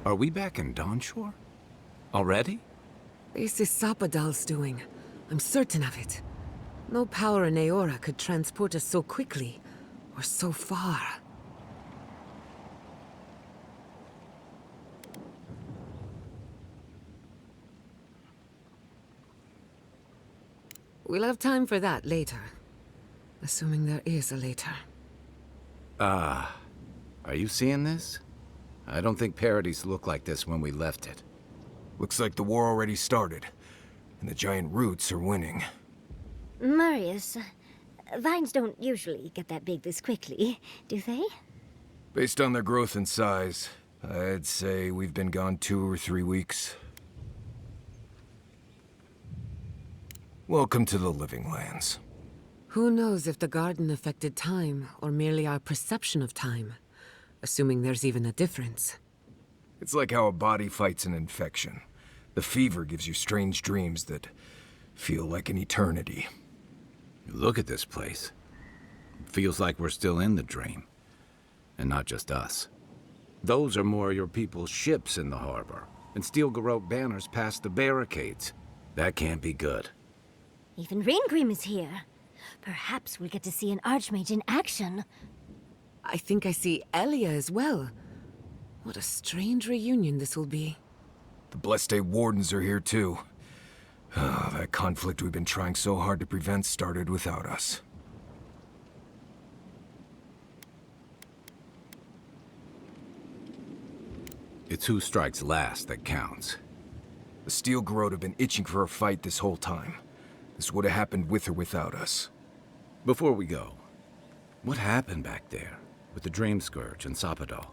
Are we back in Dawnshore? Already? This is Sapadal's doing. I'm certain of it. No power in Eora could transport us so quickly, or so far. We'll have time for that later. Assuming there is a later. Are you seeing this? I don't think parodies look like this when we left it. Looks like the war already started, and the giant roots are winning. Marius, vines don't usually get that big this quickly, do they? Based on their growth and size, I'd say we've been gone 2 or 3 weeks. Welcome to the Living Lands. Who knows if the garden affected time, or merely our perception of time? Assuming there's even a difference. It's like how a body fights an infection. The fever gives you strange dreams that feel like an eternity. Look at this place. It feels like we're still in the dream. And not just us. Those are more your people's ships in the harbor, and steel Garrote banners past the barricades. That can't be good. Even Reingrim is here. Perhaps we'll get to see an Archmage in action. I think I see Elia as well. What a strange reunion this will be. The Blessed Wardens are here too. That conflict we've been trying so hard to prevent started without us. It's who strikes last that counts. The Steel Garrote have been itching for a fight this whole time. This would have happened with or without us. Before we go, what happened back there with the Dream Scourge and Sapadal?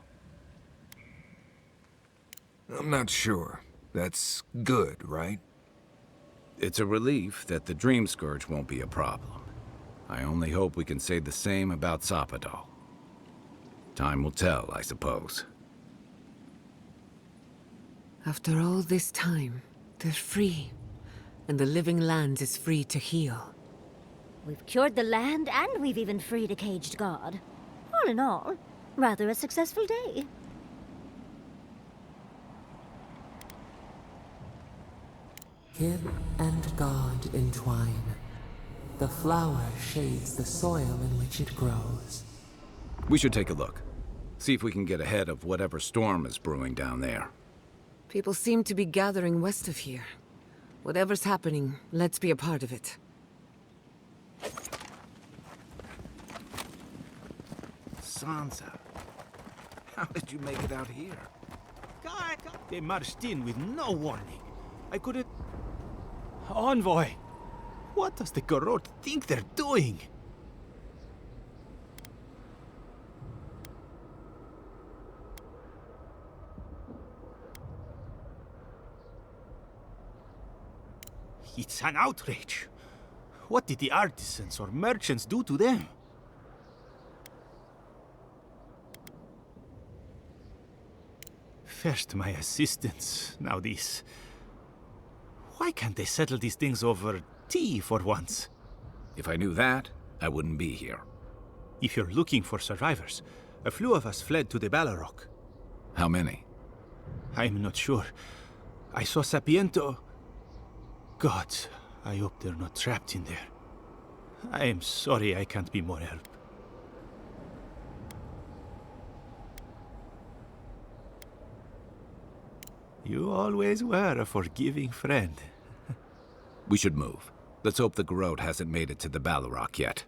I'm not sure. That's good, right? It's a relief that the Dream Scourge won't be a problem. I only hope we can say the same about Sapadal. Time will tell, I suppose. After all this time, they're free. And the Living Lands is free to heal. We've cured the land, and we've even freed a caged god. All in all, rather a successful day. Kid and God entwine. The flower shades the soil in which it grows. We should take a look. See if we can get ahead of whatever storm is brewing down there. People seem to be gathering west of here. Whatever's happening, let's be a part of it. Sansa, how did you make it out here? They marched in with no warning. I couldn't... Envoy! What does the Garrote think they're doing? It's an outrage. What did the artisans or merchants do to them? First my assistants, now this. Why can't they settle these things over tea for once? If I knew that, I wouldn't be here. If you're looking for survivors, a few of us fled to the Balrog. How many? I'm not sure. I saw Sapiento. God, I hope they're not trapped in there. I am sorry I can't be more help. You always were a forgiving friend. We should move. Let's hope the Garrote hasn't made it to the Balrog yet.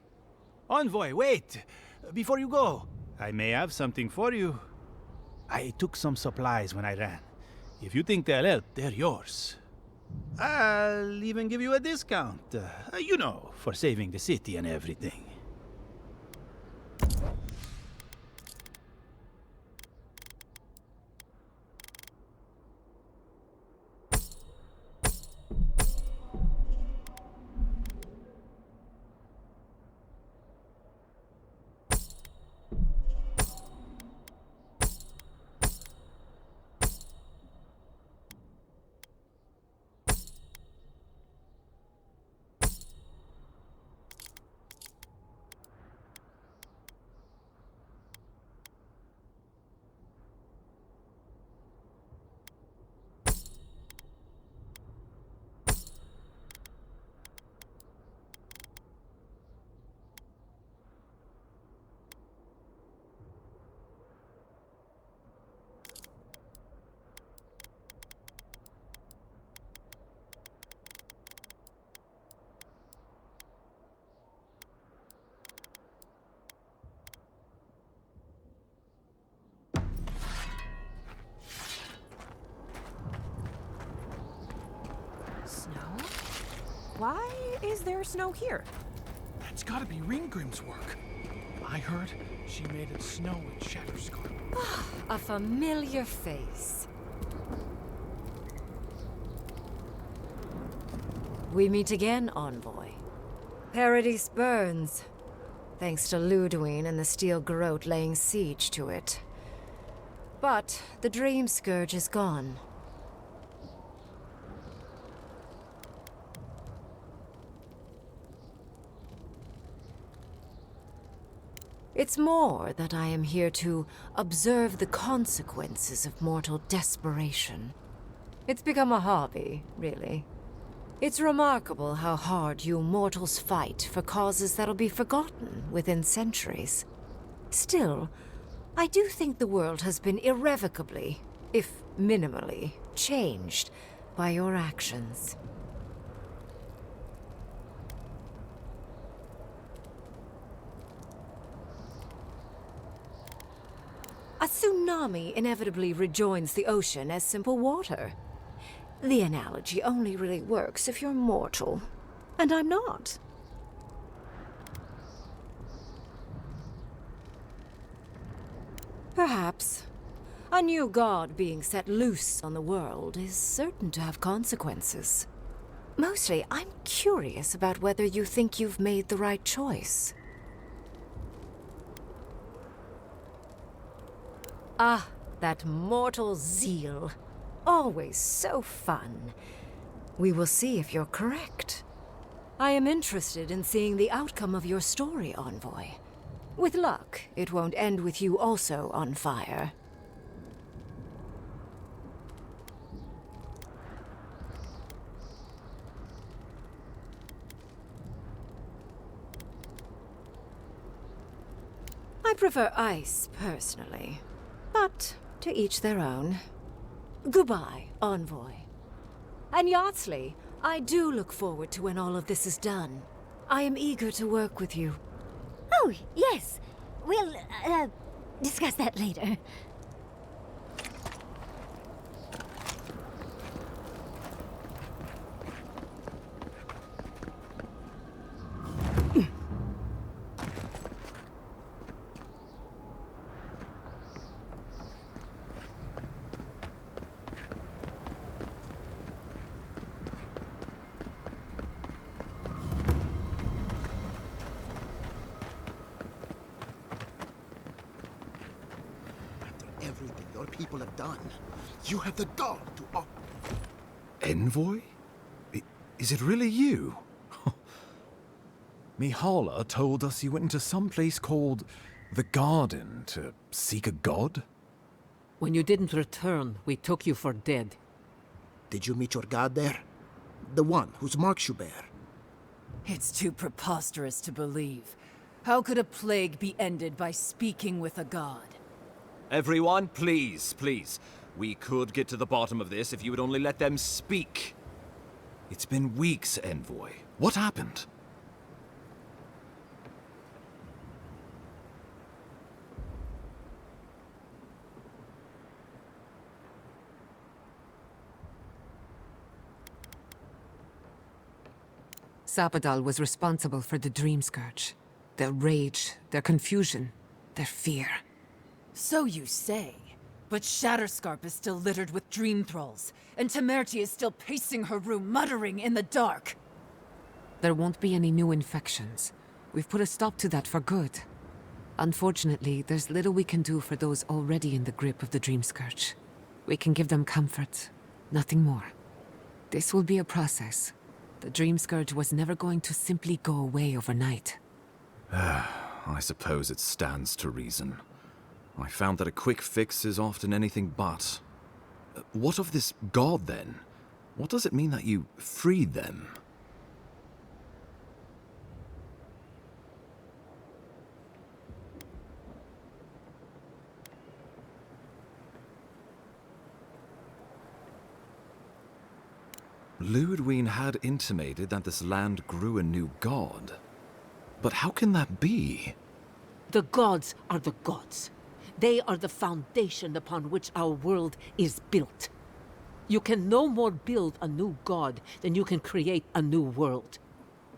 Envoy, wait! Before you go, I may have something for you. I took some supplies when I ran. If you think they'll help, they're yours. I'll even give you a discount. You know, for saving the city and everything. Why is there snow here? That's gotta be Ringgrim's work. I heard she made it snow in Shatterscarp. A familiar face. We meet again, Envoy. Paradise burns, thanks to Ludwine and the Steel Garrote laying siege to it. But the Dream Scourge is gone. It's more that I am here to observe the consequences of mortal desperation. It's become a hobby, really. It's remarkable how hard you mortals fight for causes that'll be forgotten within centuries. Still, I do think the world has been irrevocably, if minimally, changed by your actions. A tsunami inevitably rejoins the ocean as simple water. The analogy only really works if you're mortal, and I'm not. Perhaps. A new god being set loose on the world is certain to have consequences. Mostly, I'm curious about whether you think you've made the right choice. Ah, that mortal zeal. Always so fun. We will see if you're correct. I am interested in seeing the outcome of your story, Envoy. With luck, it won't end with you also on fire. I prefer ice, personally. But to each their own. Goodbye, Envoy. And Yardsley, I do look forward to when all of this is done. I am eager to work with you. Oh, yes. We'll, discuss that later. Everything your people have done, you have the gall to Envoy? Is it really you? Mihala told us you went into some place called the Garden to seek a god? When you didn't return, we took you for dead. Did you meet your god there? The one whose marks you bear? It's too preposterous to believe. How could a plague be ended by speaking with a god? Everyone, please, please. We could get to the bottom of this if you would only let them speak. It's been weeks, Envoy. What happened? Sapadal was responsible for the Dream Scourge. Their rage, their confusion, their fear. So you say. But Shatterscarp is still littered with dream thralls, and Temerty is still pacing her room muttering in the dark. There won't be any new infections. We've put a stop to that for good. Unfortunately, there's little we can do for those already in the grip of the Dream Scourge. We can give them comfort, nothing more. This will be a process. The Dream Scourge was never going to simply go away overnight. I suppose it stands to reason. I found that a quick fix is often anything but. What of this god, then? What does it mean that you freed them? Ludwine had intimated that this land grew a new god. But how can that be? The gods are the gods. They are the foundation upon which our world is built. You can no more build a new god than you can create a new world.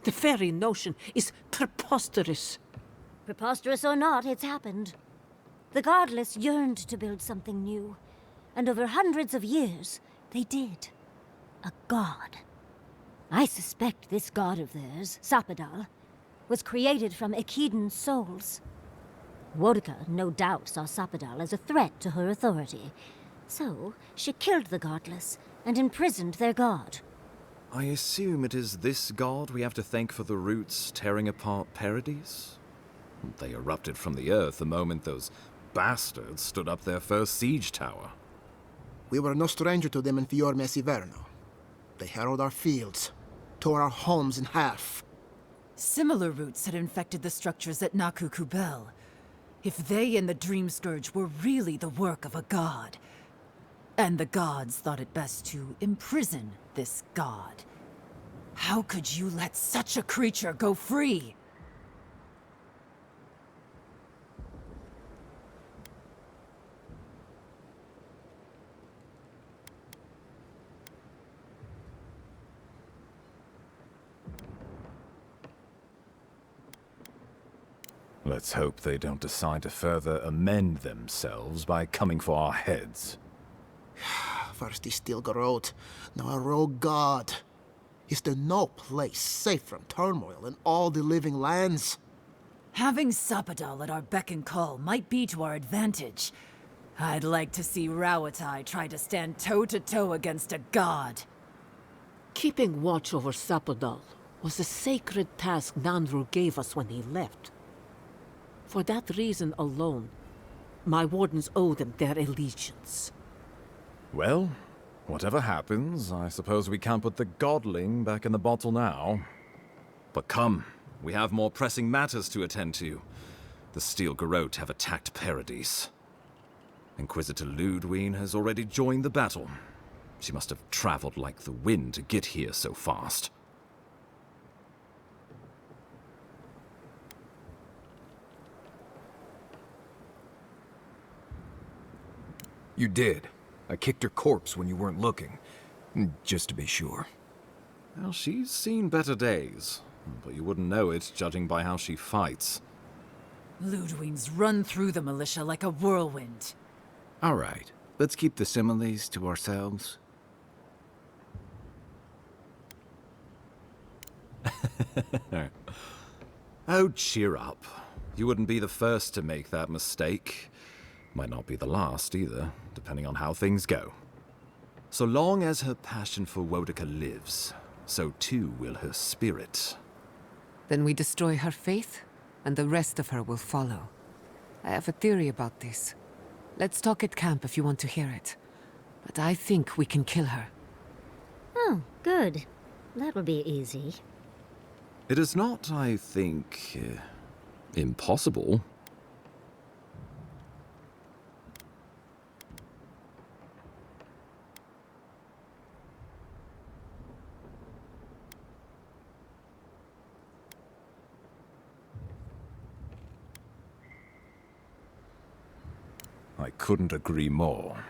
The very notion is preposterous. Preposterous or not, it's happened. The godless yearned to build something new, and over hundreds of years, they did. A god. I suspect this god of theirs, Sapadal, was created from Echedan souls. Wodka no doubt saw Sapadal as a threat to her authority, so she killed the godless and imprisoned their god. I assume it is this god we have to thank for the roots tearing apart Paradise? They erupted from the earth the moment those bastards stood up their first siege tower. We were no stranger to them in Fior Mesiverno. They harrowed our fields, tore our homes in half. Similar roots had infected the structures at Naku Kubel. If they and the Dream Scourge were really the work of a god, and the gods thought it best to imprison this god, how could you let such a creature go free? Let's hope they don't decide to further amend themselves by coming for our heads. First he still Garot, now a rogue god. Is there no place safe from turmoil in all the living lands? Having Sapadal at our beck and call might be to our advantage. I'd like to see Rawatai try to stand toe-to-toe against a god. Keeping watch over Sapadal was a sacred task Nanru gave us when he left. For that reason alone, my wardens owe them their allegiance. Well, whatever happens, I suppose we can't put the godling back in the bottle now. But come, we have more pressing matters to attend to. The Steel Garrote have attacked Paradise. Inquisitor Ludwine has already joined the battle. She must have traveled like the wind to get here so fast. You did. I kicked her corpse when you weren't looking, just to be sure. Well, she's seen better days, but you wouldn't know it judging by how she fights. Ludwine's run through the militia like a whirlwind. All right, let's keep the similes to ourselves. Oh, cheer up. You wouldn't be the first to make that mistake. Might not be the last either, depending on how things go. So long as her passion for Wodka lives, so too will her spirit. Then we destroy her faith, and the rest of her will follow. I have a theory about this. Let's talk at camp if you want to hear it. But I think we can kill her. Oh, good. That will be easy. It is not, I think, impossible. I couldn't agree more.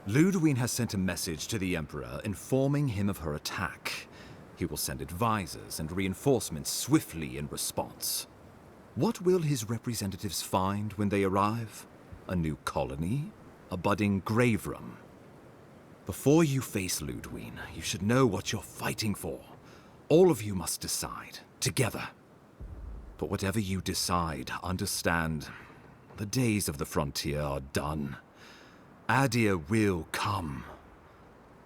Ludwine has sent a message to the Emperor informing him of her attack. He will send advisors and reinforcements swiftly in response. What will his representatives find when they arrive? A new colony? A budding grave room? Before you face Ludwine, you should know what you're fighting for. All of you must decide, together. But whatever you decide, understand, the days of the frontier are done. Adir will come.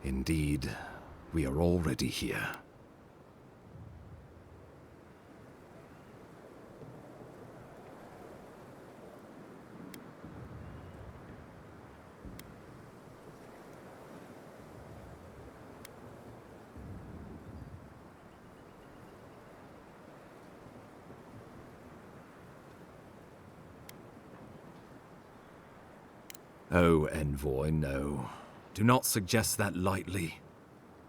Indeed, we are already here. Oh, Envoy, no. Do not suggest that lightly.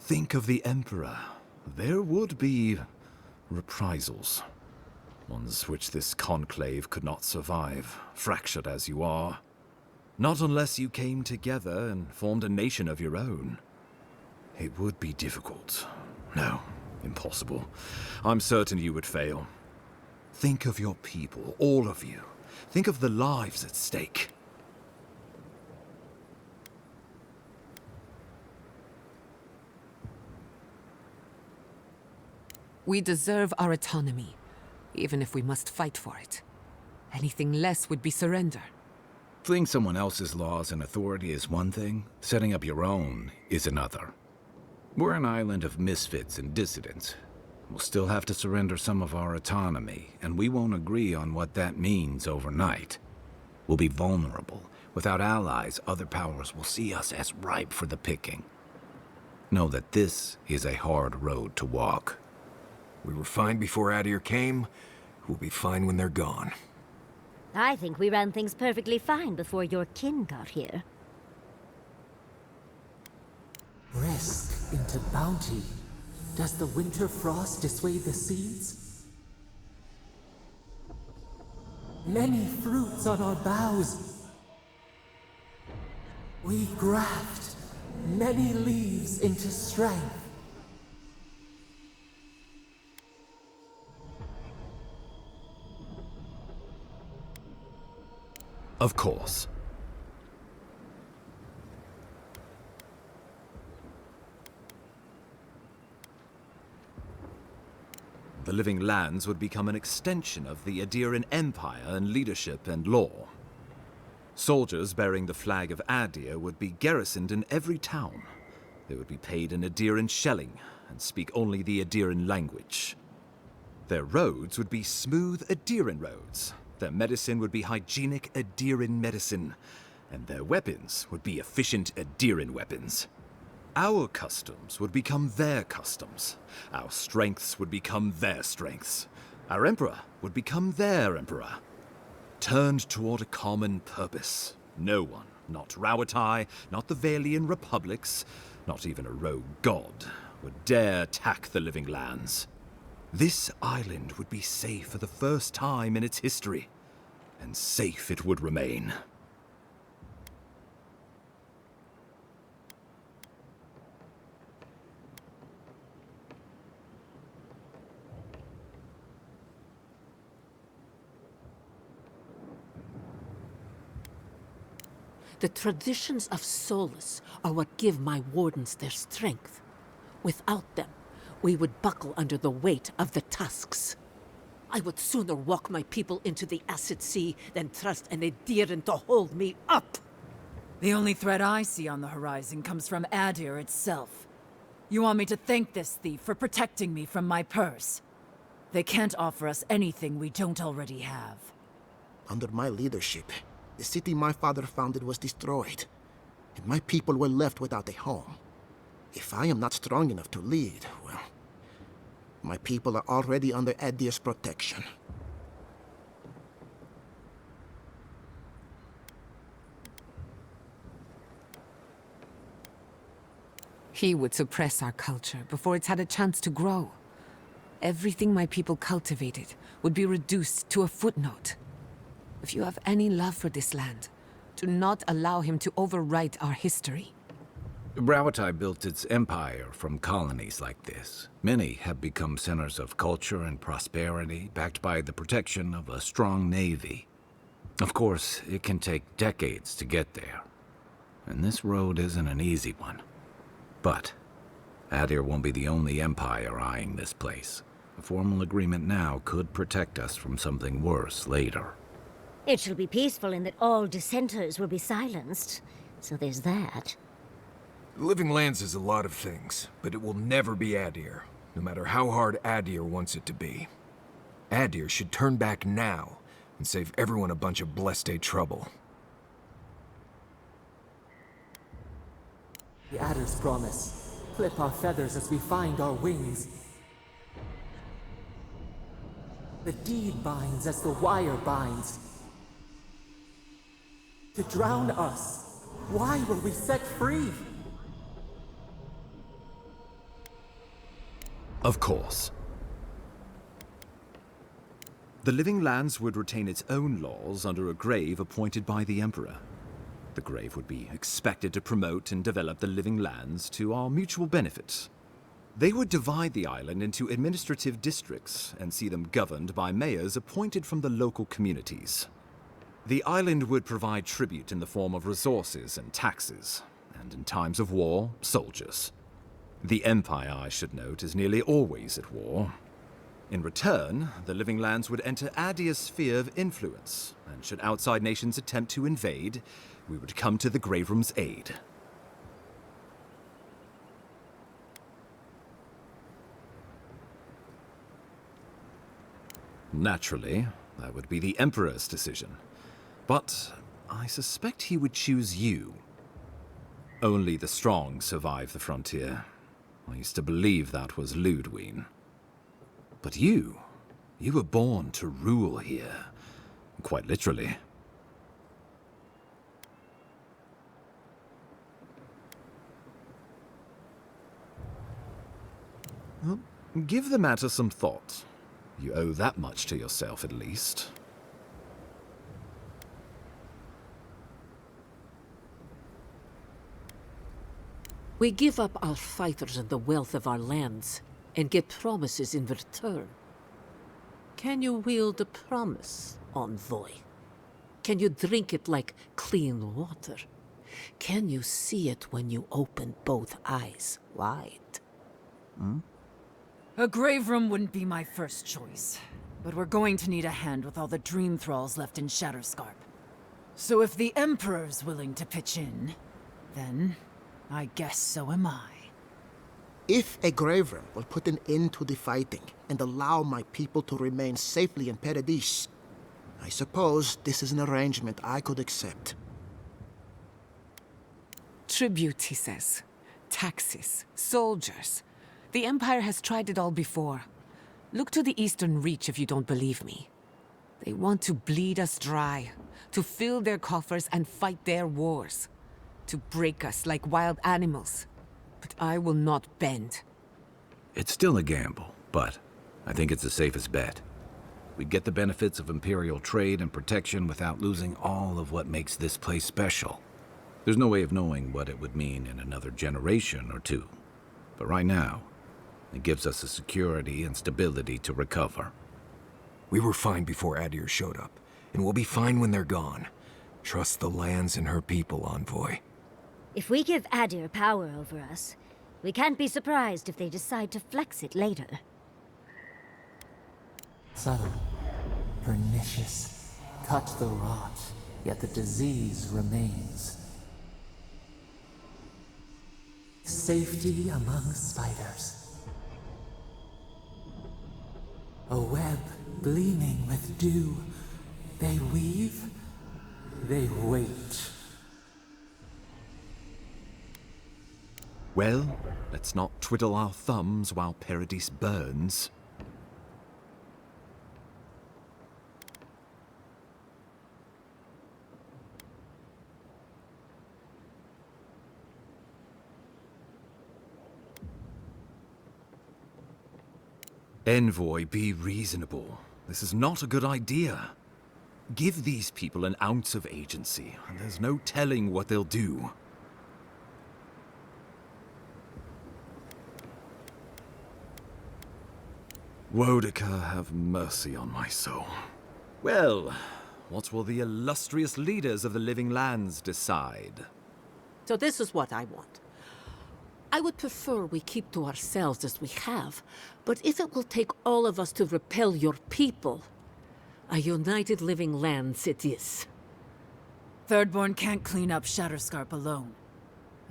Think of the Emperor. There would be reprisals. Ones which this conclave could not survive, fractured as you are. Not unless you came together and formed a nation of your own. It would be difficult. No, impossible. I'm certain you would fail. Think of your people, all of you. Think of the lives at stake. We deserve our autonomy, even if we must fight for it. Anything less would be surrender. Fleeing someone else's laws and authority is one thing, setting up your own is another. We're an island of misfits and dissidents. We'll still have to surrender some of our autonomy, and we won't agree on what that means overnight. We'll be vulnerable. Without allies, other powers will see us as ripe for the picking. Know that this is a hard road to walk. We were fine before Aedir came. We'll be fine when they're gone. I think we ran things perfectly fine before your kin got here. Risk into bounty. Does the winter frost dissuade the seeds? Many fruits on our boughs. We graft many leaves into strength. Of course. The Living Lands would become an extension of the Aediran Empire in leadership and law. Soldiers bearing the flag of Aedir would be garrisoned in every town. They would be paid in Aediran shelling and speak only the Aediran language. Their roads would be smooth Aediran roads. Their medicine would be hygienic Aediran medicine, and their weapons would be efficient Aediran weapons. Our customs would become their customs. Our strengths would become their strengths. Our emperor would become their emperor. Turned toward a common purpose. No one, not Rauatai, not the Vailian republics, not even a rogue god, would dare attack the Living Lands. This island would be safe for the first time in its history, and safe it would remain. The traditions of solace are what give my wardens their strength. Without them, we would buckle under the weight of the tusks. I would sooner walk my people into the acid sea than trust an Aediran to hold me up. The only threat I see on the horizon comes from Aedir itself. You want me to thank this thief for protecting me from my purse? They can't offer us anything we don't already have. Under my leadership, the city my father founded was destroyed, and my people were left without a home. If I am not strong enough to lead, well, my people are already under Aedir's protection. He would suppress our culture before it's had a chance to grow. Everything my people cultivated would be reduced to a footnote. If you have any love for this land, do not allow him to overwrite our history. Rauatai built its empire from colonies like this. Many have become centers of culture and prosperity, backed by the protection of a strong navy. Of course, it can take decades to get there. And this road isn't an easy one. But Aedir won't be the only empire eyeing this place. A formal agreement now could protect us from something worse later. It shall be peaceful in that all dissenters will be silenced. So there's that. The Living Lands is a lot of things, but it will never be Aedir, no matter how hard Aedir wants it to be. Aedir should turn back now and save everyone a bunch of blessed trouble. The Adder's promise. Clip our feathers as we find our wings. The deed binds as the wire binds. To drown us, why were we set free? Of course. The Living Lands would retain its own laws under a grave appointed by the Emperor. The Grave would be expected to promote and develop the living lands to our mutual benefit. They would divide the island into administrative districts and see them governed by mayors appointed from the local communities. The island would provide tribute in the form of resources and taxes, and in times of war, soldiers. The Empire, I should note, is nearly always at war. In return, the living lands would enter Adir's sphere of influence, and should outside nations attempt to invade, we would come to the Grave Room's aid. Naturally, that would be the Emperor's decision. But I suspect he would choose you. Only the strong survive the frontier. I used to believe that was Ludwig. But you were born to rule here. Quite literally. Well, give the matter some thought. You owe that much to yourself, at least. We give up our fighters and the wealth of our lands, and get promises in return. Can you wield a promise, envoy? Can you drink it like clean water? Can you see it when you open both eyes wide? A grave room wouldn't be my first choice, but we're going to need a hand with all the dream thralls left in Shatterscarp. So if the Emperor's willing to pitch in, then I guess so am I. If a grave room will put an end to the fighting and allow my people to remain safely in Paradise, I suppose this is an arrangement I could accept. Tribute, he says. Taxes. Soldiers. The Empire has tried it all before. Look to the Eastern Reach if you don't believe me. They want to bleed us dry, to fill their coffers and fight their wars, to break us like wild animals. But I will not bend. It's still a gamble, but I think it's the safest bet. We'd get the benefits of Imperial trade and protection without losing all of what makes this place special. There's no way of knowing what it would mean in another generation or two. But right now, it gives us the security and stability to recover. We were fine before Adir showed up, and we'll be fine when they're gone. Trust the lands and her people, envoy. If we give Adir power over us, we can't be surprised if they decide to flex it later. Subtle, pernicious, cut the rot, yet the disease remains. Safety among spiders. A web gleaming with dew. They weave, they wait. Well, let's not twiddle our thumbs while Paradise burns. Envoy, be reasonable. This is not a good idea. Give these people an ounce of agency, and there's no telling what they'll do. Wodika, have mercy on my soul. Well, what will the illustrious leaders of the living lands decide? So this is what I want. I would prefer we keep to ourselves as we have, but if it will take all of us to repel your people, a united living lands it is. Thirdborn can't clean up Shatterscarp alone.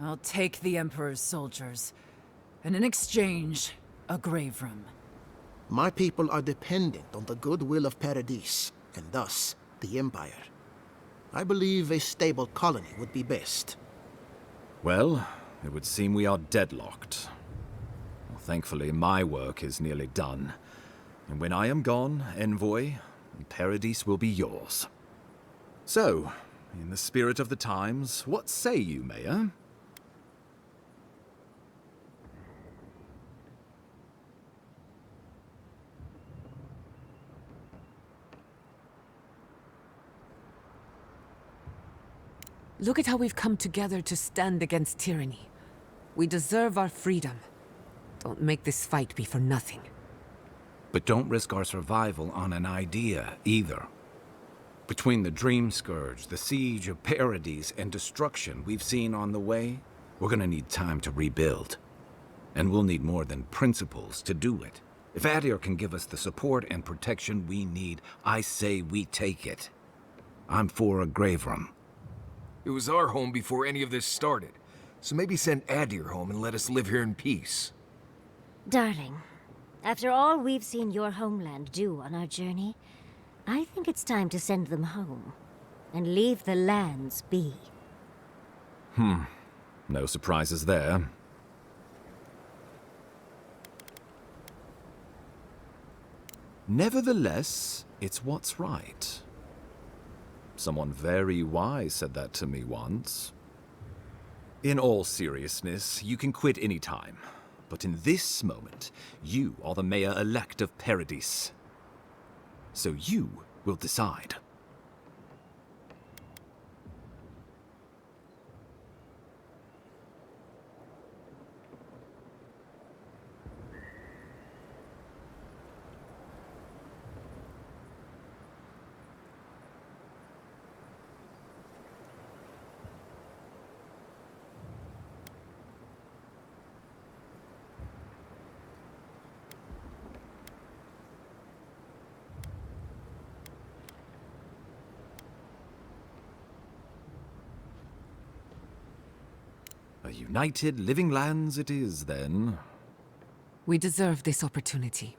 I'll take the Emperor's soldiers, and in exchange, a grave room. My people are dependent on the goodwill of Paradise, and thus, the Empire. I believe a stable colony would be best. Well, it would seem we are deadlocked. Well, thankfully, my work is nearly done. And when I am gone, Envoy, Paradise will be yours. So, in the spirit of the times, what say you, Mayor? Look at how we've come together to stand against tyranny. We deserve our freedom. Don't make this fight be for nothing. But don't risk our survival on an idea, either. Between the Dream Scourge, the siege of Paradise, and destruction we've seen on the way, we're gonna need time to rebuild. And we'll need more than principles to do it. If Aedir can give us the support and protection we need, I say we take it. I'm for a grave room. It was our home before any of this started, so maybe send Aedir home and let us live here in peace. Darling, after all we've seen your homeland do on our journey, I think it's time to send them home and leave the lands be. No surprises there. Nevertheless, it's what's right. Someone very wise said that to me once. In all seriousness, you can quit any time. But in this moment, you are the mayor-elect of Paradise. So you will decide. A united living lands it is, then. We deserve this opportunity.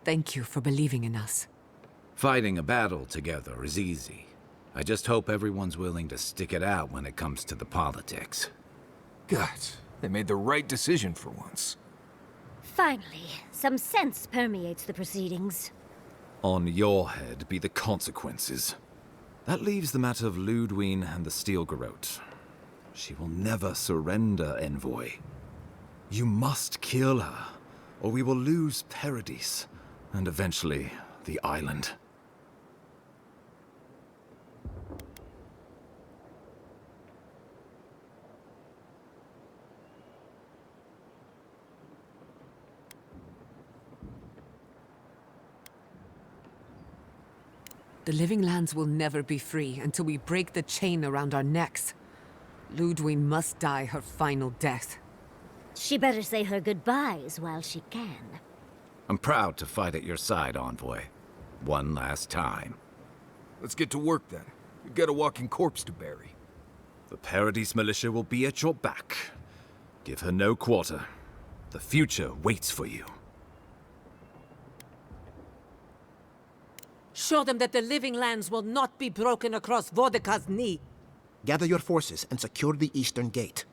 Thank you for believing in us. Fighting a battle together is easy. I just hope everyone's willing to stick it out when it comes to the politics. God, they made the right decision for once. Finally, some sense permeates the proceedings. On your head be the consequences. That leaves the matter of Ludwine and the Stilgarrote. She will never surrender, Envoy. You must kill her, or we will lose Paradise, and eventually the island. The living lands will never be free until we break the chain around our necks. Ludwine must die her final death. She better say her goodbyes while she can. I'm proud to fight at your side, Envoy. One last time. Let's get to work then. We've got a walking corpse to bury. The Paradise militia will be at your back. Give her no quarter. The future waits for you. Show them that the living lands will not be broken across Vodka's knee. Gather your forces and secure the eastern gate.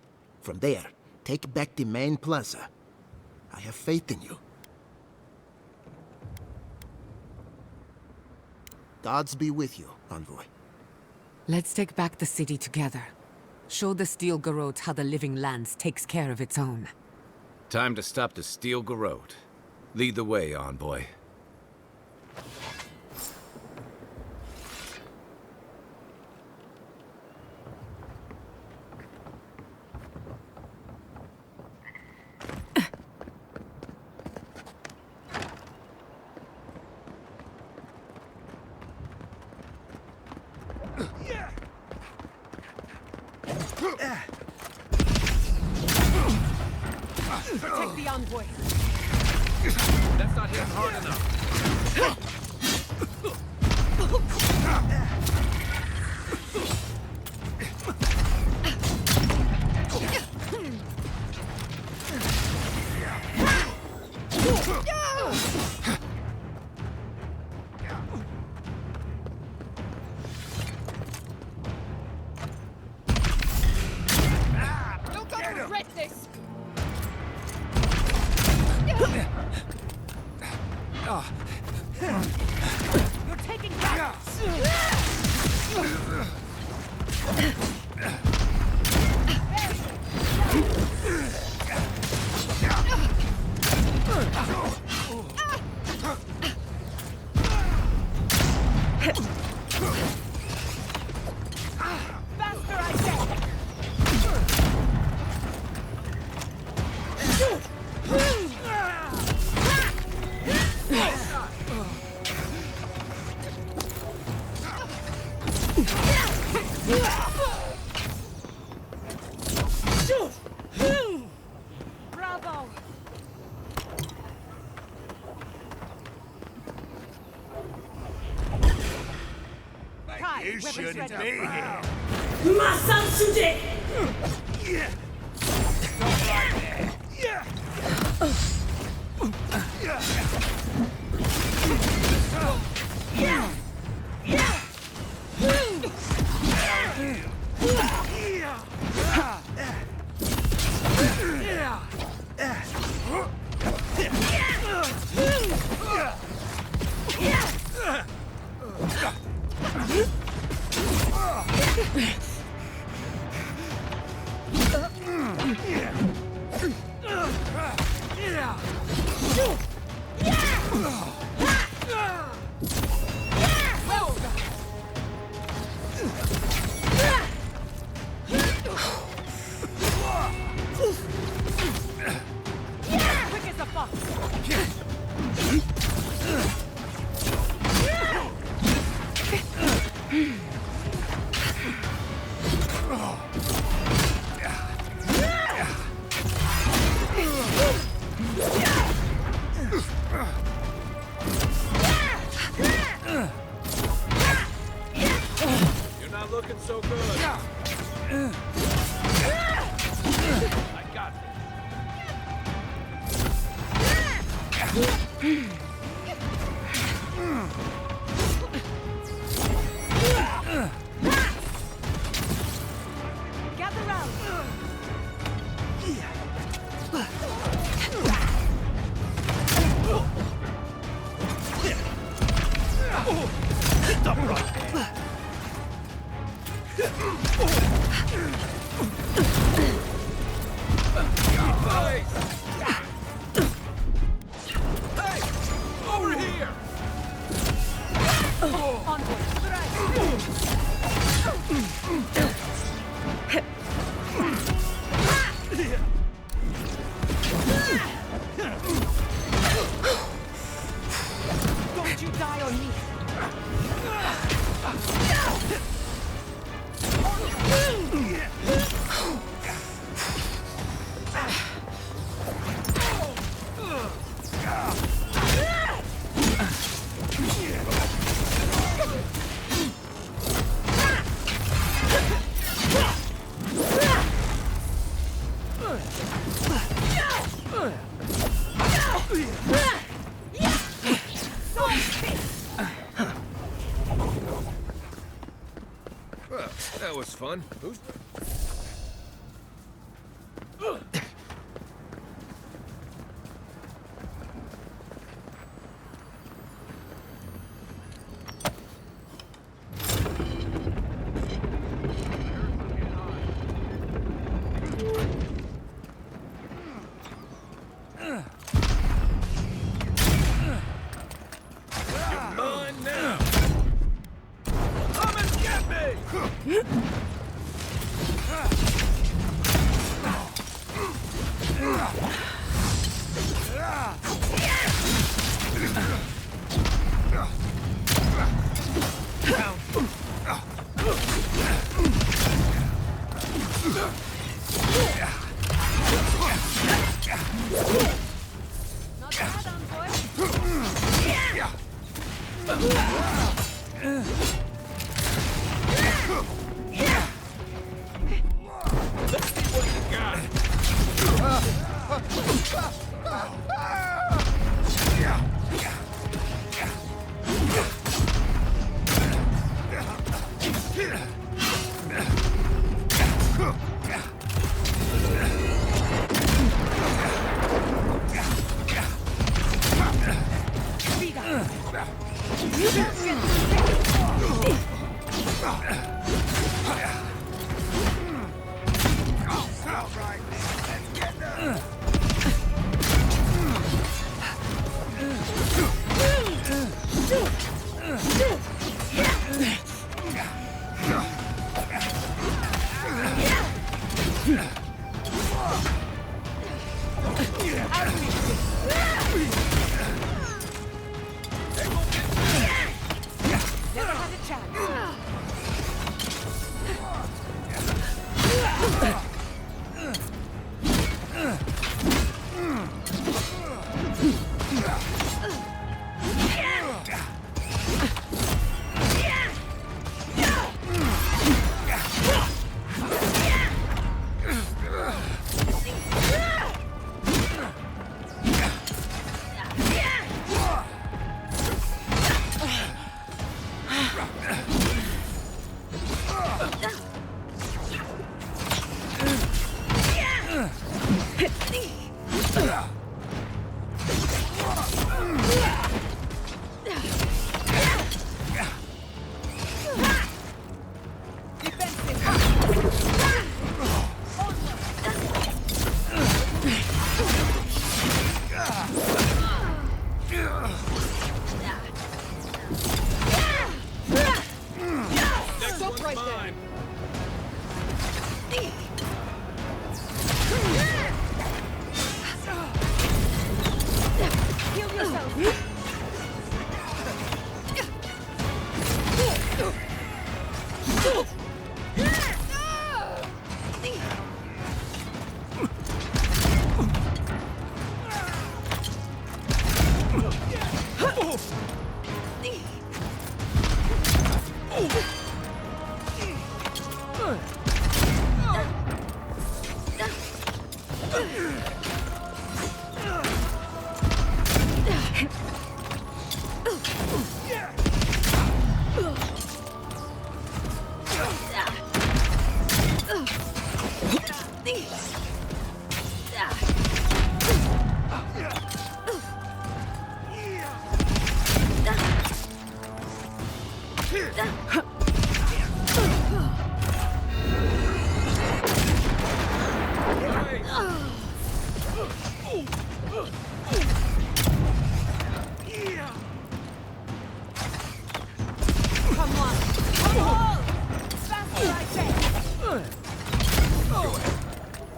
From there, take back the main plaza. I have faith in you. Gods be with you, Envoy. Let's take back the city together. Show the Stilgarrote how the living lands takes care of its own. Time to stop the Stilgarrote. Lead the way, Envoy. Protect the envoy. That's not hitting hard enough. You're gonna regret this! You're taking back! Faster, I said! Bravo! Kai, You shouldn't be here. Quick as a fox! You're not looking so good. I got Gather round! over here. Don't you die on me! Well, that was fun. Who's...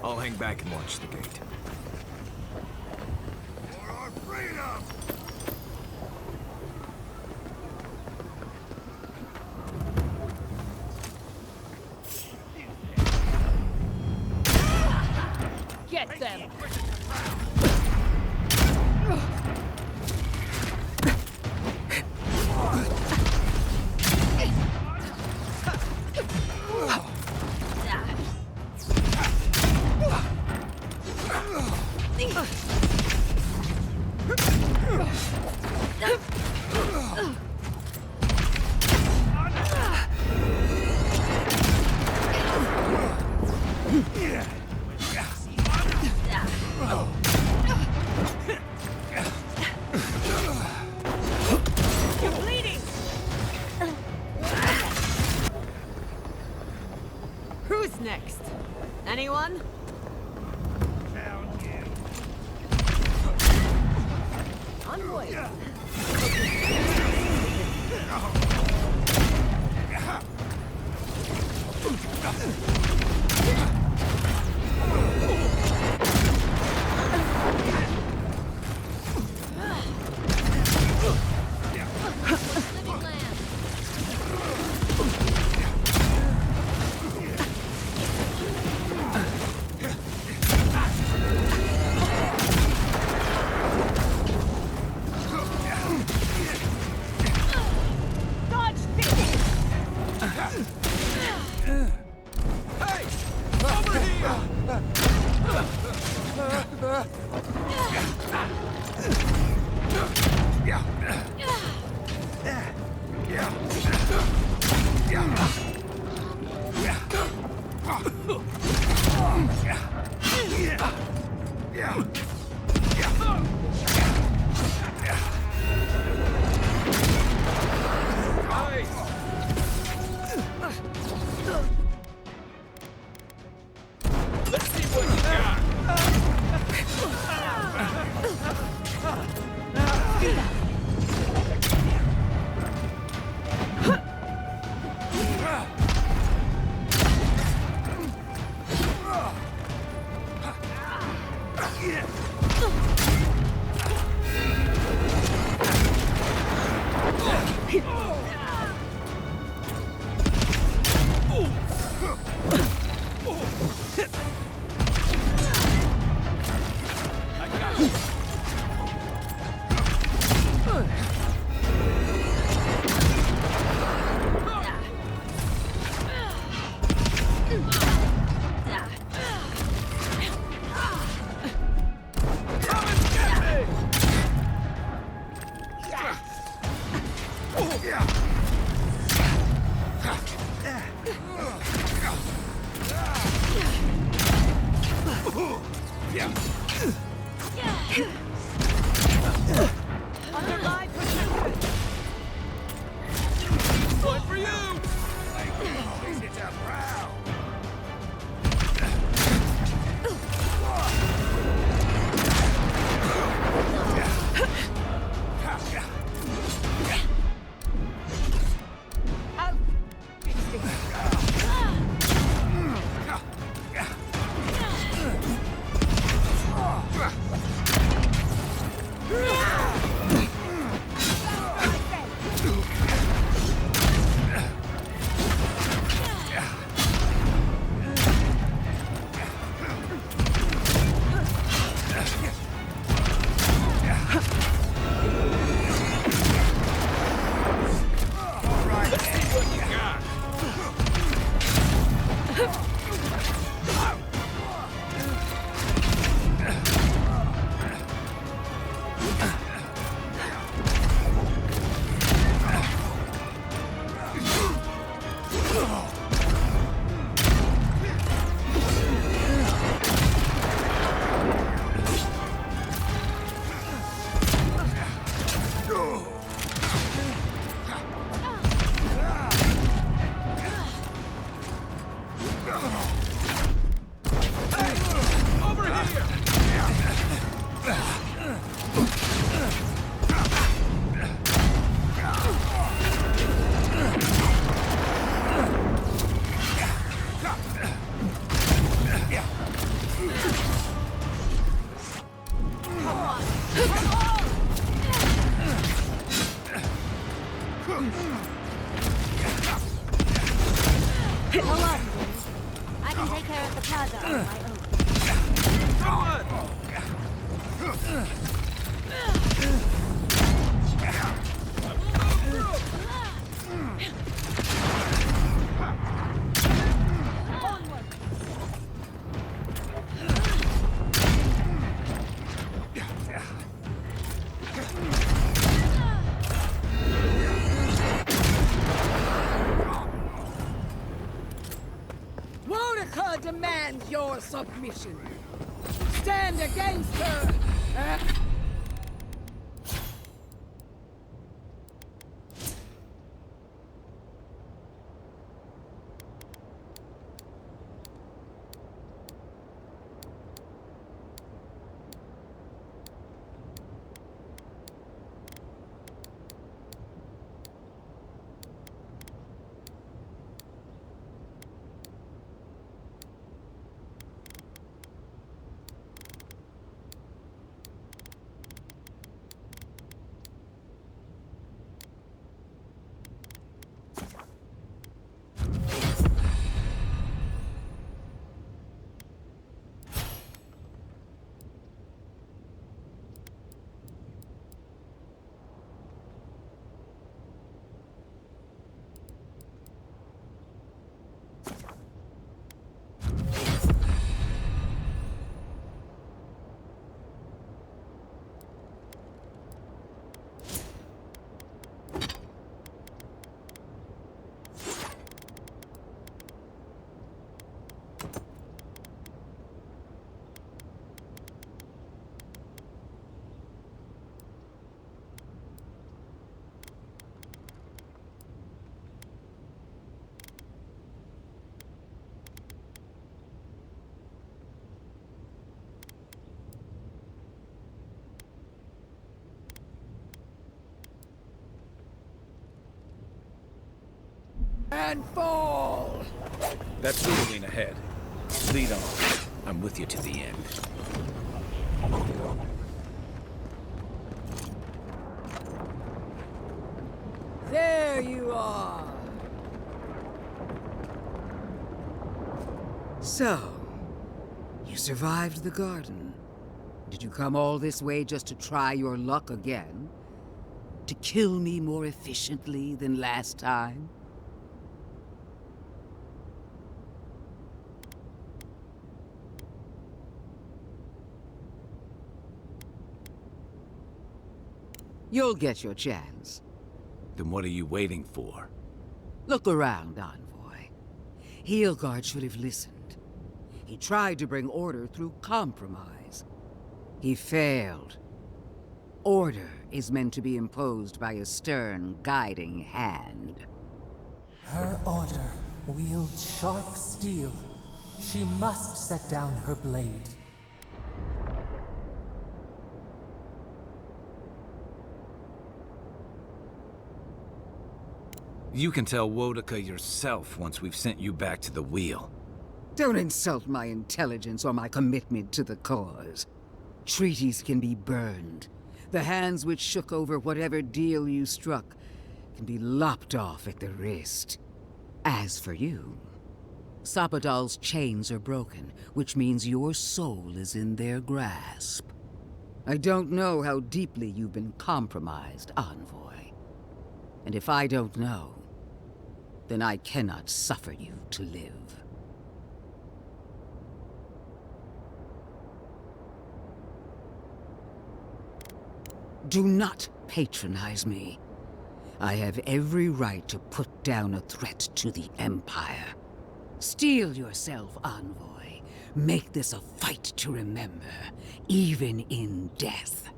I'll hang back and watch the gate. Get them! Who's next? Anyone? Onward. Under live protection. One for you! It's a proud. Demands your submission. Stand against her. And fall! That's the lane ahead. Lead on. I'm with you to the end. There you are. So, you survived the garden. Did you come all this way just to try your luck again? To kill me more efficiently than last time? You'll get your chance. Then what are you waiting for? Look around, Envoy. Heelguard should have listened. He tried to bring order through compromise. He failed. Order is meant to be imposed by a stern, guiding hand. Her order wields sharp steel. She must set down her blade. You can tell Wodaka yourself once we've sent you back to the wheel. Don't insult my intelligence or my commitment to the cause. Treaties can be burned. The hands which shook over whatever deal you struck can be lopped off at the wrist. As for you, Sapadal's chains are broken, which means your soul is in their grasp. I don't know how deeply you've been compromised, Envoy. And if I don't know, then I cannot suffer you to live. Do not patronize me. I have every right to put down a threat to the Empire. Steel yourself, Envoy. Make this a fight to remember, even in death.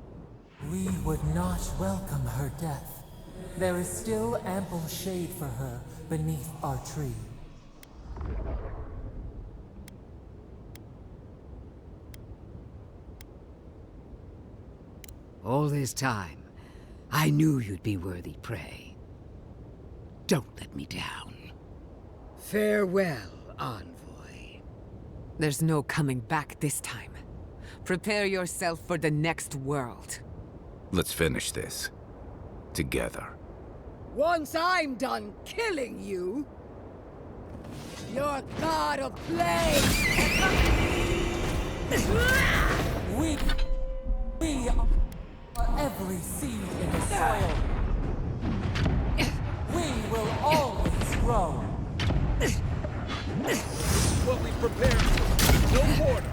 We would not welcome her death. There is still ample shade for her beneath our tree. All this time, I knew you'd be worthy prey. Don't let me down. Farewell, Envoy. There's no coming back this time. Prepare yourself for the next world. Let's finish this. Together. Once I'm done killing you, your god of play. We are every seed in the soil. We will always grow. What we prepared for. No border.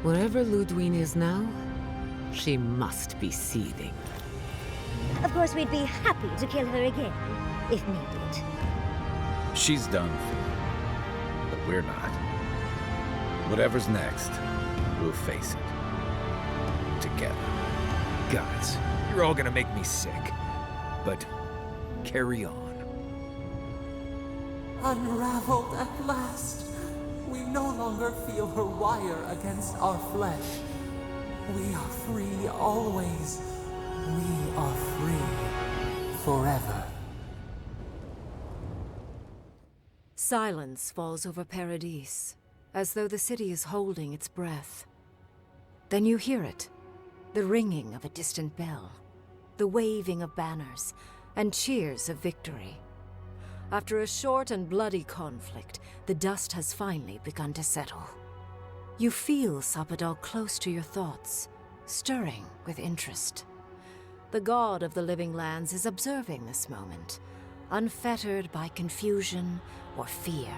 Wherever Ludwine is now, she must be seething. Of course, we'd be happy to kill her again, if needed. She's done for, but we're not. Whatever's next, we'll face it. Together. Guys, you're all gonna make me sick. But carry on. Unraveled at last. We no longer feel her wire against our flesh. We are free always. We are free forever. Silence falls over Paradise, as though the city is holding its breath. Then you hear it, the ringing of a distant bell, the waving of banners, and cheers of victory. After a short and bloody conflict, the dust has finally begun to settle. You feel Sapadal close to your thoughts, stirring with interest. The god of the living lands is observing this moment, unfettered by confusion or fear.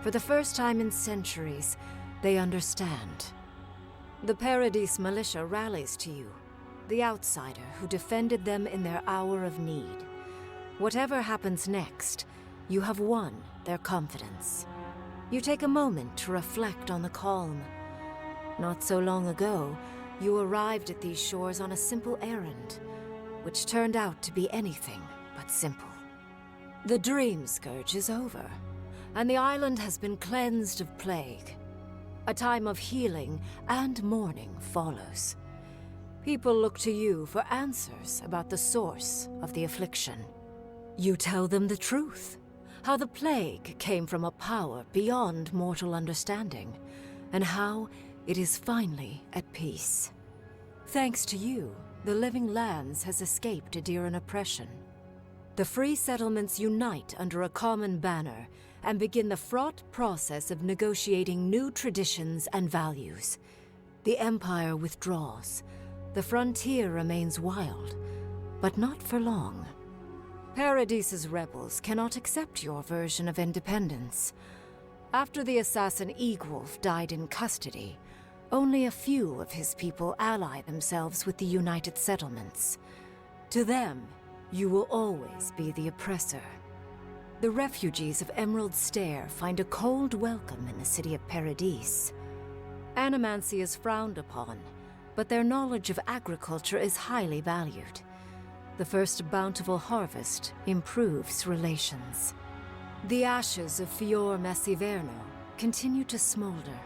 For the first time in centuries, they understand. The Paradise militia rallies to you, the outsider who defended them in their hour of need. Whatever happens next, you have won their confidence. You take a moment to reflect on the calm. Not so long ago, you arrived at these shores on a simple errand, which turned out to be anything but simple. The Dream Scourge is over, and the island has been cleansed of plague. A time of healing and mourning follows. People look to you for answers about the source of the affliction. You tell them the truth, how the plague came from a power beyond mortal understanding, and how it is finally at peace. Thanks to you, the Living Lands has escaped Aediran oppression. The free settlements unite under a common banner and begin the fraught process of negotiating new traditions and values. The Empire withdraws. The frontier remains wild, but not for long. Paradise's rebels cannot accept your version of independence. After the assassin Egwulf died in custody, only a few of his people ally themselves with the United Settlements. To them, you will always be the oppressor. The refugees of Emerald Stair find a cold welcome in the city of Paradise. Animancy is frowned upon, but their knowledge of agriculture is highly valued. The first bountiful harvest improves relations. The ashes of Fior Messiverno continue to smolder.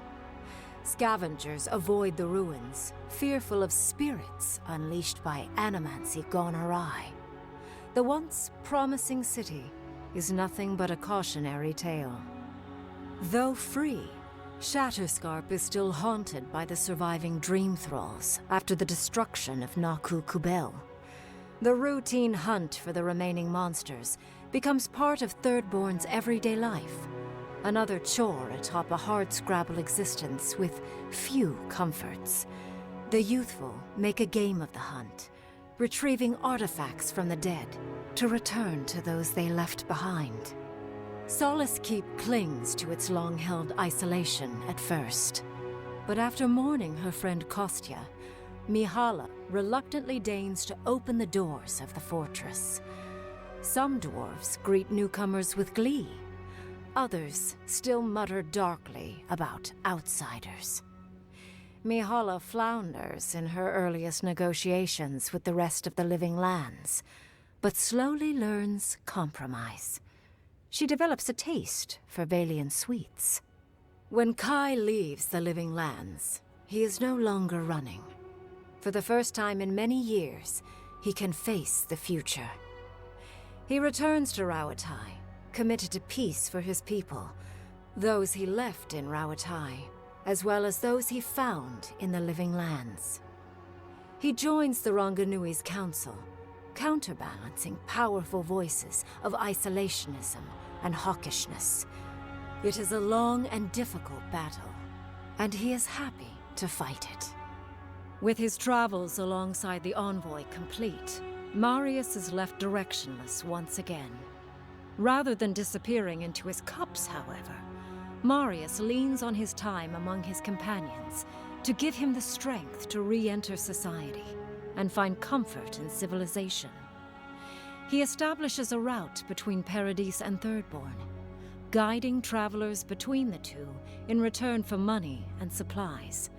Scavengers avoid the ruins, fearful of spirits unleashed by animancy gone awry. The once promising city is nothing but a cautionary tale. Though free, Shatterscarp is still haunted by the surviving dream thralls after the destruction of Naku Kubel. The routine hunt for the remaining monsters becomes part of Thirdborn's everyday life, another chore atop a hardscrabble existence with few comforts. The youthful make a game of the hunt, retrieving artifacts from the dead to return to those they left behind. Solace Keep clings to its long-held isolation at first, but after mourning her friend Kostya, Mihala reluctantly deigns to open the doors of the fortress. Some dwarves greet newcomers with glee. Others still mutter darkly about outsiders. Mihala flounders in her earliest negotiations with the rest of the Living Lands, but slowly learns compromise. She develops a taste for Valian sweets. When Kai leaves the Living Lands, he is no longer running. For the first time in many years, he can face the future. He returns to Rauatai, committed to peace for his people, those he left in Rawatai, as well as those he found in the Living Lands. He joins the Ranganui's council, counterbalancing powerful voices of isolationism and hawkishness. It is a long and difficult battle, and he is happy to fight it. With his travels alongside the envoy complete, Marius is left directionless once again. Rather than disappearing into his cups, however, Marius leans on his time among his companions to give him the strength to re-enter society and find comfort in civilization. He establishes a route between Paradise and Thirdborn, guiding travelers between the two in return for money and supplies.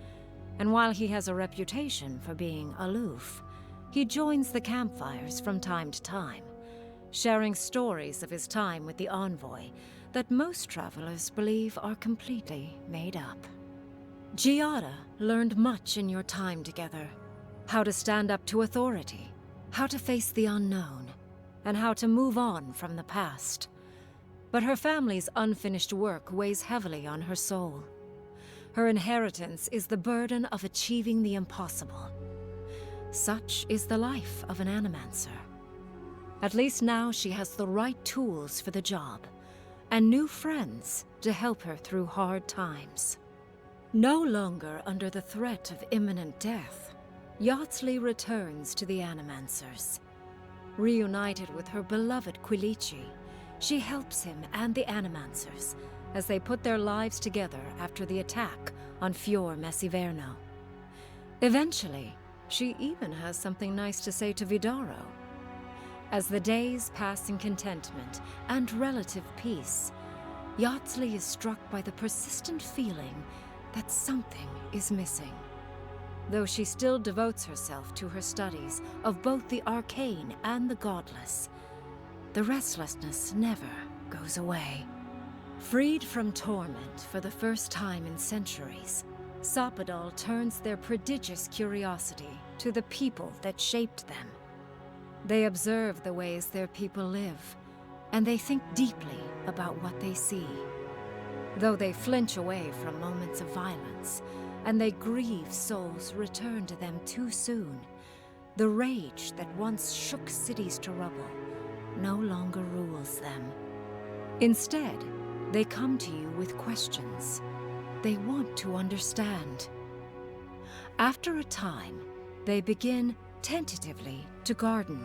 And while he has a reputation for being aloof, he joins the campfires from time to time, sharing stories of his time with the envoy that most travelers believe are completely made up. Giada learned much in your time together. How to stand up to authority, how to face the unknown, and how to move on from the past. But her family's unfinished work weighs heavily on her soul. Her inheritance is the burden of achieving the impossible. Such is the life of an animancer. At least now she has the right tools for the job, and new friends to help her through hard times. No longer under the threat of imminent death, Yatsley returns to the Animancers. Reunited with her beloved Quilici, she helps him and the Animancers as they put their lives together after the attack on Fior Messiverno. Eventually, she even has something nice to say to Vidaro. As the days pass in contentment and relative peace, Yatsley is struck by the persistent feeling that something is missing. Though she still devotes herself to her studies of both the arcane and the godless, the restlessness never goes away. Freed from torment for the first time in centuries, Sapadal turns their prodigious curiosity to the people that shaped them. They observe the ways their people live, and they think deeply about what they see. Though they flinch away from moments of violence, and they grieve souls returned to them too soon, the rage that once shook cities to rubble no longer rules them. Instead, they come to you with questions. They want to understand. After a time, they begin tentatively to garden.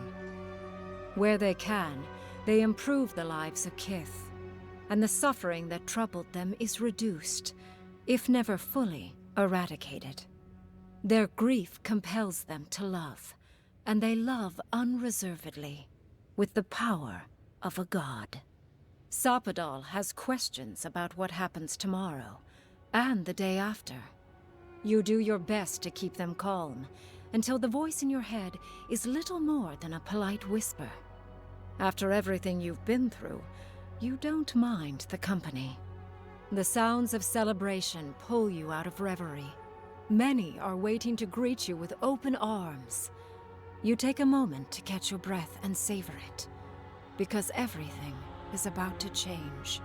Where they can, they improve the lives of Kith, and the suffering that troubled them is reduced, if never fully eradicated. Their grief compels them to love, and they love unreservedly, with the power of a god. Sapadal has questions about what happens tomorrow, and the day after. You do your best to keep them calm, until the voice in your head is little more than a polite whisper. After everything you've been through, you don't mind the company. The sounds of celebration pull you out of reverie. Many are waiting to greet you with open arms. You take a moment to catch your breath and savor it, because everything is about to change.